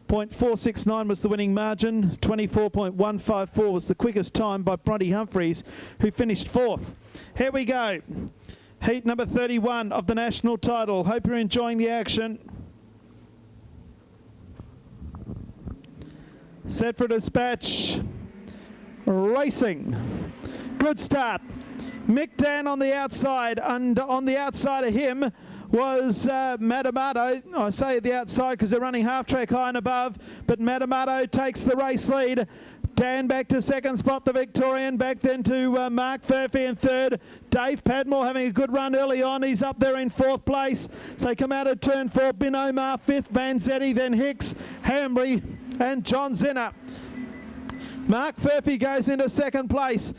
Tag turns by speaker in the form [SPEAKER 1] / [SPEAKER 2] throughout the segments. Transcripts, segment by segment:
[SPEAKER 1] .469 was the winning margin. 24.154 was the quickest time by Bronte Humphries, who finished fourth. Here we go. Heat number 31 of the national title. Hope you're enjoying the action. Set for dispatch. Racing. Good start. Mick Dan on the outside, and on the outside of him was Matamato. I say the outside because they're running half track high and above, but Matamato takes the race lead. Dan back to second spot, the Victorian. Back then to Mark Furphy in third. Dave Padmore having a good run early on. He's up there in fourth place. So come out of turn four. Bin Omar fifth, Vanzetti, then Hicks, Hambry and John Zinner. Mark Furphy goes into second place.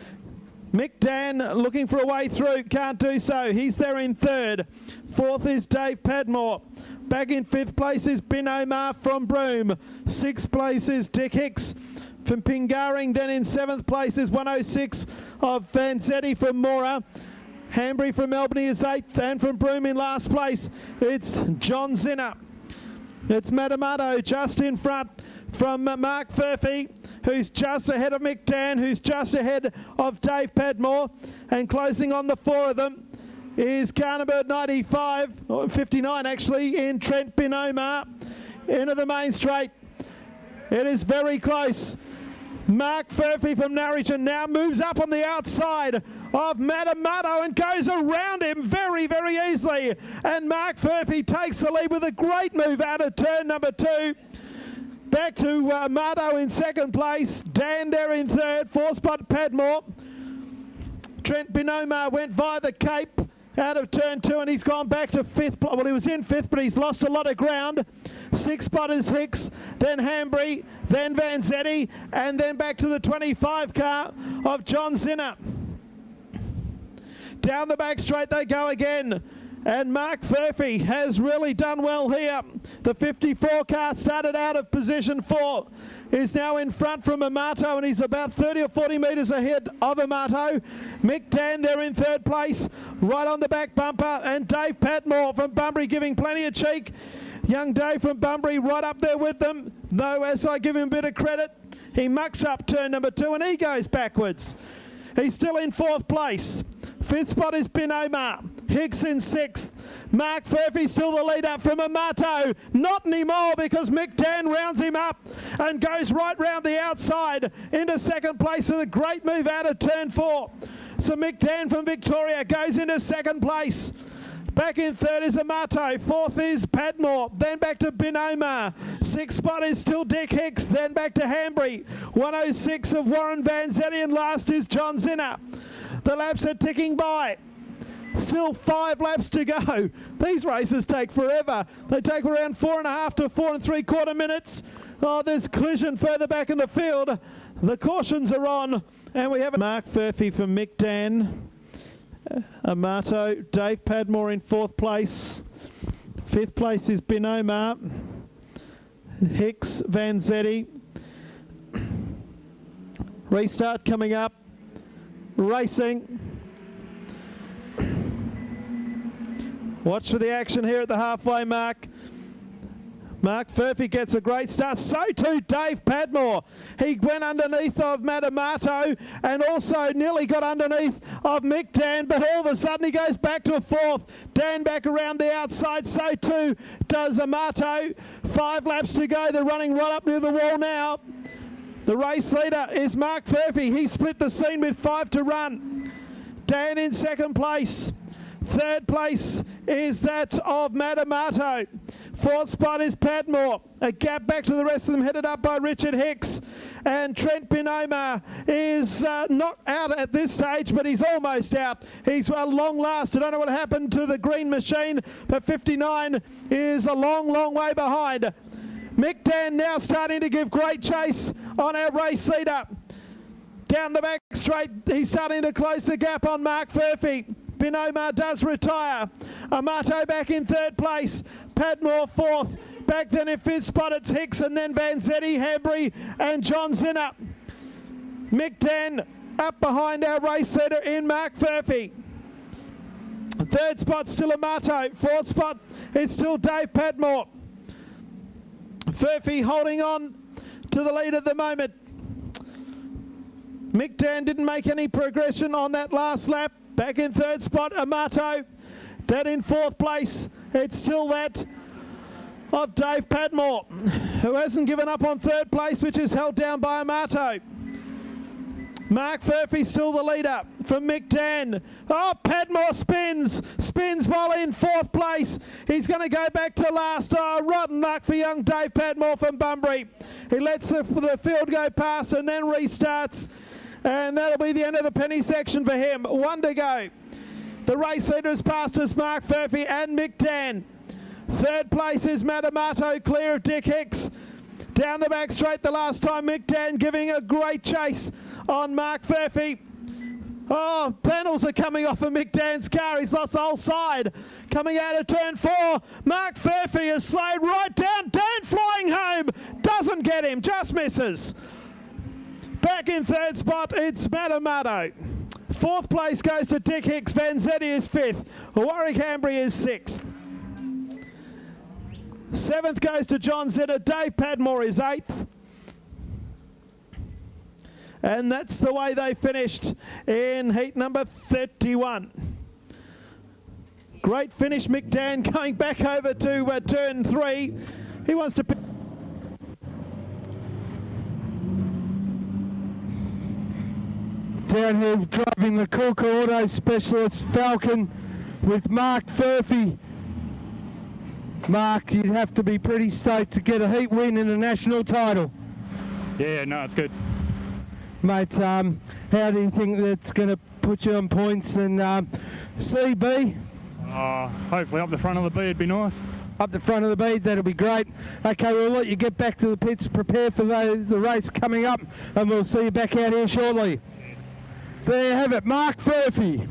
[SPEAKER 1] Mick Dan looking for a way through, can't do so. He's there in third. Fourth is Dave Padmore. Back in fifth place is Bin Omar from Broome. Sixth place is Dick Hicks from Pingaring. Then in seventh place is 106 of Vanzetti from Mora. Hambry from Albany is eighth, and from Broome in last place, it's John Zinner. It's Matamato just in front from Mark Furphy, who's just ahead of Mick Dan, who's just ahead of Dave Padmore, and closing on the four of them is Carnabird 95, or 59 actually, in Trent Bin Omar into the main straight. It is very close. Mark Furphy from Narrogin now moves up on the outside of Matamato and goes around him very, very easily. And Mark Furphy takes the lead with a great move out of turn number two. Back to Mato in second place. Dan there in third. Fourth spot Padmore. Trent Bin Omar went via the Cape out of turn two, and he's gone back to fifth. Well, he was in fifth, but he's lost a lot of ground. Sixth spot is Hicks, then Hambry, then Vanzetti, and then back to the 25 car of John Zinner. Down the back straight they go again. And Mark Furphy has really done well here. The 54 car started out of position 4. Is now in front from Amato, and he's about 30 or 40 metres ahead of Amato. Mick Dan there in third place, right on the back bumper, and Dave Padmore from Bunbury giving plenty of cheek. Young Dave from Bunbury right up there with them, though as I give him a bit of credit, he mucks up turn number 2 and he goes backwards. He's still in fourth place. Fifth spot is Bin Omar. Hicks in sixth. Mark Furphy still the leader from Amato. Not anymore, because Mick Dan rounds him up and goes right round the outside into second place with a great move out of turn 4. So Mick Dan from Victoria goes into second place. Back in third is Amato. Fourth is Padmore. Then back to Bin Omar. Sixth spot is still Dick Hicks. Then back to Hambry. 106 of Warren Vanzetti, and last is John Zinner. The laps are ticking by. Still 5 laps to go. These races take forever. They take around 4.5 to 4 3/4 minutes. Oh, there's collision further back in the field. The cautions are on, and we have Mark Furphy from Mick Dan. Amato, Dave Padmore in fourth place. Fifth place is Bin Omar. Hicks, Vanzetti. Restart coming up. Racing. Watch for the action here at the halfway mark. Mark Furphy gets a great start. So too Dave Padmore. He went underneath of Matamato and also nearly got underneath of Mick Dan, but all of a sudden he goes back to a fourth. Dan back around the outside. So too does Amato. 5 laps to go. They're running right up near the wall now. The race leader is Mark Furphy. He split the scene with 5 to run. Dan in second place. Third place is that of Matamato. Fourth spot is Padmore. A gap back to the rest of them, headed up by Richard Hicks. And Trent Bin Omar is not out at this stage, but he's almost out. He's a long last. I don't know what happened to the green machine, but 59 is a long, long way behind. Mick Dan now starting to give great chase on our race leader. Down the back straight, he's starting to close the gap on Mark Furphy. Bin Omar does retire. Amato back in third place. Padmore fourth. Back then in fifth spot, it's Hicks, and then Vanzetti, Hambry and John Zinner. Mick Dan up behind our race leader in Mark Furphy. Third spot still Amato. Fourth spot is still Dave Padmore. Furphy holding on to the lead at the moment. Mick Dan didn't make any progression on that last lap. Back in third spot, Amato. Then in fourth place, it's still that of Dave Padmore, who hasn't given up on third place, which is held down by Amato. Mark Furphy still the leader from Mick Dan. Oh, Padmore spins while in fourth place. He's going to go back to last. Oh, rotten luck for young Dave Padmore from Bunbury. He lets the field go past and then restarts. And that'll be the end of the penny section for him. One to go. The race leader has passed us, Mark Furphy and Mick Dan. Third place is Matt Amato, clear of Dick Hicks. Down the back straight the last time, Mick Dan giving a great chase on Mark Furphy. Oh, panels are coming off of Mick Dan's car. He's lost the whole side. Coming out of turn 4, Mark Furphy has slowed right down. Dan flying home. Doesn't get him, just misses. Back in third spot, it's Matt Amato. Fourth place goes to Dick Hicks. Vanzetti is 5th. Warwick Hambry is 6th. 7th goes to John Zitter. Dave Padmore is 8th. And that's the way they finished in heat number 31. Great finish, Mick Dan going back over to turn 3. He wants to...
[SPEAKER 2] Down here driving the Corker Auto Specialist Falcon with Mark Furphy. Mark, you'd have to be pretty stoked to get a heat win and a national title.
[SPEAKER 3] Yeah, no, it's good.
[SPEAKER 2] Mate, how do you think that's going to put you on points in CB?
[SPEAKER 3] Hopefully up the front of the B would be nice.
[SPEAKER 2] Up the front of the bead, that'll be great. Okay, we'll let you get back to the pits, prepare for the race coming up, and we'll see you back out here shortly. There you have it, Mark Furphy.